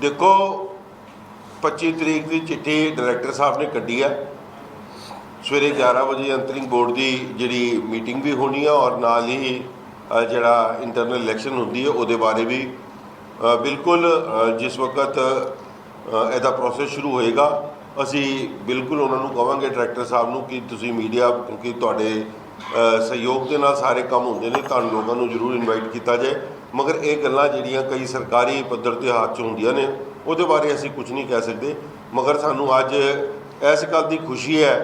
देखो 25 तरीक की चिट्ठी डायरैक्टर साहब ने कड्डी है। सवेरे 11 बजे अंतरिंग बोर्ड की जिहड़ी मीटिंग भी होनी है और नाल ही जिहड़ा इंटरनल इलैक्शन होंदी है उहदे बारे भी बिल्कुल जिस वक्त इहदा प्रोसैस शुरू होएगा असी बिल्कुल उन्होंने कहांगे डायरैक्टर साहब नूं कि तुसीं मीडिया क्योंकि तुहाडे सहयोग के नाल सारे काम होंदे ने तुहानूं लोगों नूं जरूर इनवाइट किया जाए, मगर ये गल्लां जिहड़ियां कई सरकारी पद्धर ते हाथ च होंदियां ने उहदे बारे असीं कुछ नहीं कह सकते। मगर सानूं अज इस गल की खुशी है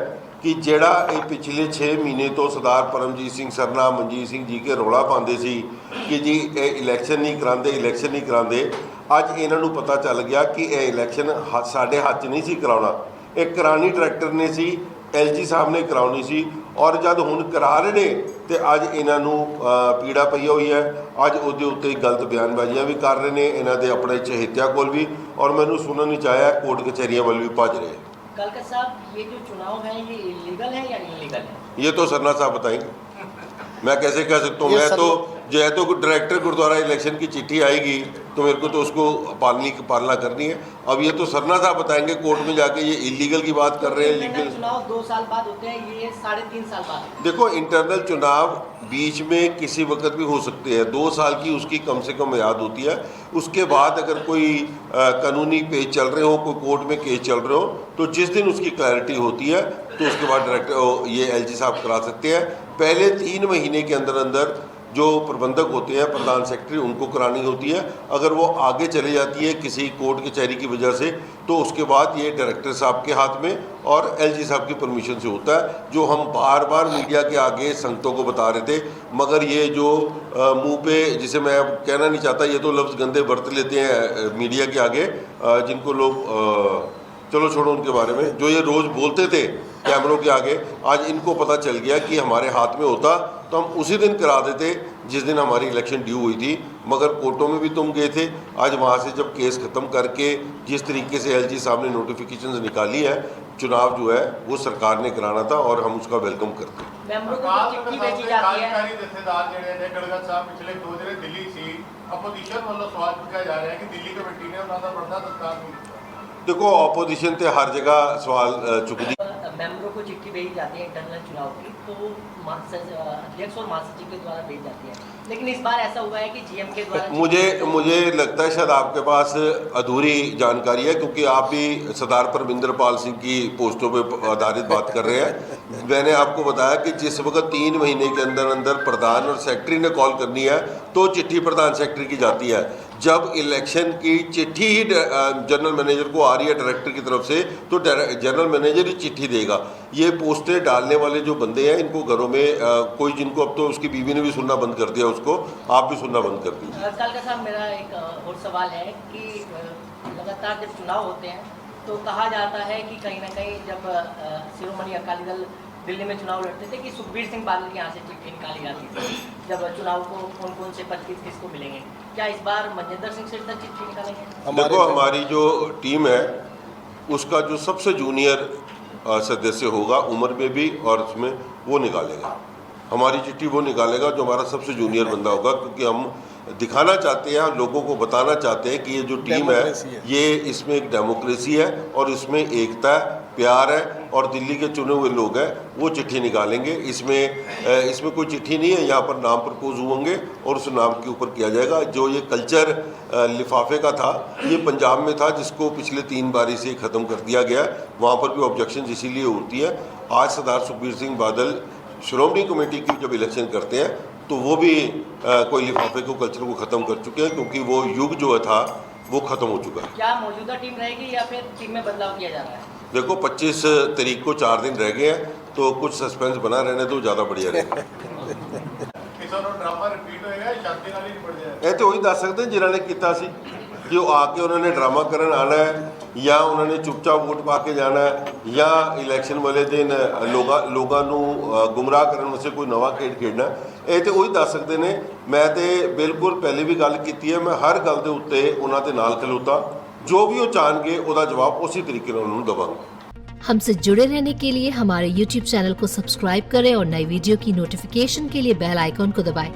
कि जिहड़ा ये पिछले 6 महीने तो सरदार परमजीत सिंह सरना मनजीत सिंह जी के रौला पाते सी कि जी ये इलैक्शन नहीं कराते इलैक्शन नहीं कराते, अज इन्हों पता चल गया कि यह इलैक्शन साडे हाथ नहीं सी कराउणा, एक करानी डायरैक्टर ने सी LG साहब ने कराउनी सी और जब हुण करा रहे ने तो अज इन्हों पीड़ा पई हुई है। अज उहदे उत्ते गलत बयानबाजियां भी कर रहे हैं इन्हों के अपने चहेतिया कोल भी, और मैनूं सुनन विच आया कोर्ट कचहरियां वल भी भज रहे हैं। कलकत साहब ये जो चुनाव है ये इलीगल है या इलीगल है? ये तो सरना साहब बताएंगे, मैं कैसे कह सकता हूँ। मैं तो जो है तो डायरेक्टर गुरुद्वारा इलेक्शन की चिट्ठी आएगी तो मेरे को तो उसको पालना करनी है। अब ये तो सरना साहब बताएंगे कोर्ट में जाके ये इलीगल की बात कर रहे हैं। लीगल चुनाव 2 साल बाद होते हैं, ये 3.5 साल बाद। देखो इंटरनल चुनाव बीच में किसी वक्त भी हो सकते हैं, 2 साल की उसकी कम से कम मियाद होती है। उसके बाद अगर कोई कानूनी पेज चल रहे हो, कोई कोर्ट में केस चल रहे हो, तो जिस दिन उसकी क्लैरिटी होती है तो उसके बाद डायरेक्टर ये LG साहब करा सकते हैं। पहले 3 महीने के अंदर अंदर जो प्रबंधक होते हैं प्रधान सेक्रेटरी उनको करानी होती है। अगर वो आगे चली जाती है किसी कोर्ट कचहरी की वजह से तो उसके बाद ये डायरेक्टर साहब के हाथ में और LG साहब की परमिशन से होता है, जो हम बार बार मीडिया के आगे संगतों को बता रहे थे। मगर ये जो मुंह पे, जिसे मैं कहना नहीं चाहता, ये तो लफ्ज़ गंदे बरत लेते हैं मीडिया के आगे, जिनको लोग चलो छोड़ो उनके बारे में, जो ये रोज़ बोलते थे कैमरों के आगे, आज इनको पता चल गया कि हमारे हाथ में होता तो हम उसी दिन करा देते जिस दिन हमारी इलेक्शन ड्यू हुई थी। मगर कोर्टों में भी तुम गए थे, आज वहाँ से जब केस ख़त्म करके जिस तरीके से LG साहब ने नोटिफिकेशंस निकाली है, चुनाव जो है वो सरकार ने कराना था और हम उसका वेलकम करते हैं। देखो ऑपोजिशन तो हर जगह सवाल चुकती, मेंबरों को चिट्ठी भेजी जाती है इंटरनल चुनाव की, तो अध्यक्ष और महासचिव के द्वारा भेजी जाती है, लेकिन इस बार ऐसा हुआ है कि GM के द्वारा। मुझे लगता है शायद आपके पास अधूरी जानकारी है, क्योंकि आप भी सरदार परमिंदर पाल सिंह की पोस्टों पर आधारित बात कर रहे हैं। मैंने आपको बताया कि जिस वक्त 3 महीने के अंदर अंदर प्रधान और सेक्रेटरी ने कॉल करनी है तो चिट्ठी प्रधान सेक्रेटरी की जाती है। जब इलेक्शन की चिट्ठी ही जनरल मैनेजर को आ रही है डायरेक्टर की तरफ से, तो जनरल मैनेजर ही चिट्ठी देगा। ये पोस्टें डालने वाले जो बंदे हैं इनको घरों में कोई, जिनको अब तो उसकी बीवी ने भी सुनना बंद कर दिया, उसको आप भी सुनना बंद कर दीजिए। कल का साहब मेरा एक और सवाल है कि लगातार जब चुनाव होते हैं तो कहा जाता है कि कहीं ना कहीं जब शिरोमणि अकाली दल दिल्ली में चुनाव लड़ते थे कि सुखबीर सिंह बादल की यहाँ से चिट्ठी निकाली जाती थी जब चुनाव को कौन कौन से पद किसको मिलेंगे। क्या इस बार मनजिंदर सिंह से चिट्ठी निकालेंगे? देखो हमारी जो टीम है उसका जो सबसे जूनियर सदस्य होगा उम्र में भी और उसमें वो निकालेगा, हमारी चिट्ठी वो निकालेगा जो हमारा सबसे जूनियर बंदा होगा, क्योंकि हम दिखाना चाहते हैं, लोगों को बताना चाहते हैं कि ये जो टीम है ये इसमें एक डेमोक्रेसी है और इसमें एकता है, प्यार है, और दिल्ली के चुने हुए लोग हैं वो चिट्ठी निकालेंगे। इसमें कोई चिट्ठी नहीं है, यहाँ पर नाम प्रपोज होंगे और उस नाम के ऊपर किया जाएगा। जो ये कल्चर लिफाफे का था ये पंजाब में था, जिसको पिछले 3 बारी से ख़त्म कर दिया गया, वहाँ पर भी ऑब्जेक्शन इसीलिए होती है। आज सरदार सुखबीर सिंह बादल श्रोमणी कमेटी की जब इलेक्शन करते हैं तो वो भी कोई लिफाफे को कल्चर को ख़त्म कर चुके हैं, क्योंकि वो युग जो था वो ख़त्म हो चुका है। क्या मौजूदा टीम रहेगी या फिर टीम में बदलाव किया जा रहा है? देखो 25 तारीख को 4 दिन रह गए हैं, तो कुछ सस्पेंस बना रहने तो ज़्यादा बढ़िया रहेगा। ये तो वही दस सकते जिन्होंने किया सी कि वो आके उन्होंने ड्रामा करन आना है या उन्होंने चुपचाप वोट पा के जाना है या इलैक्शन वाले दिन लोगों गुमराह करने वास्ते कोई नवा खेड खेडना, ये तो वही दस सकते हैं। मैं तो बिल्कुल पहले भी गल की है, मैं हर गल के उत्ते उन्हों के नाल खलोता, जो भी वो चाहणगे उसका जवाब उसी तरीके उन्होंने देवांगा। हमसे जुड़े रहने के लिए हमारे YouTube चैनल को सब्सक्राइब करें और नई वीडियो की नोटिफिकेशन के लिए बेल आइकॉन को दबाएं।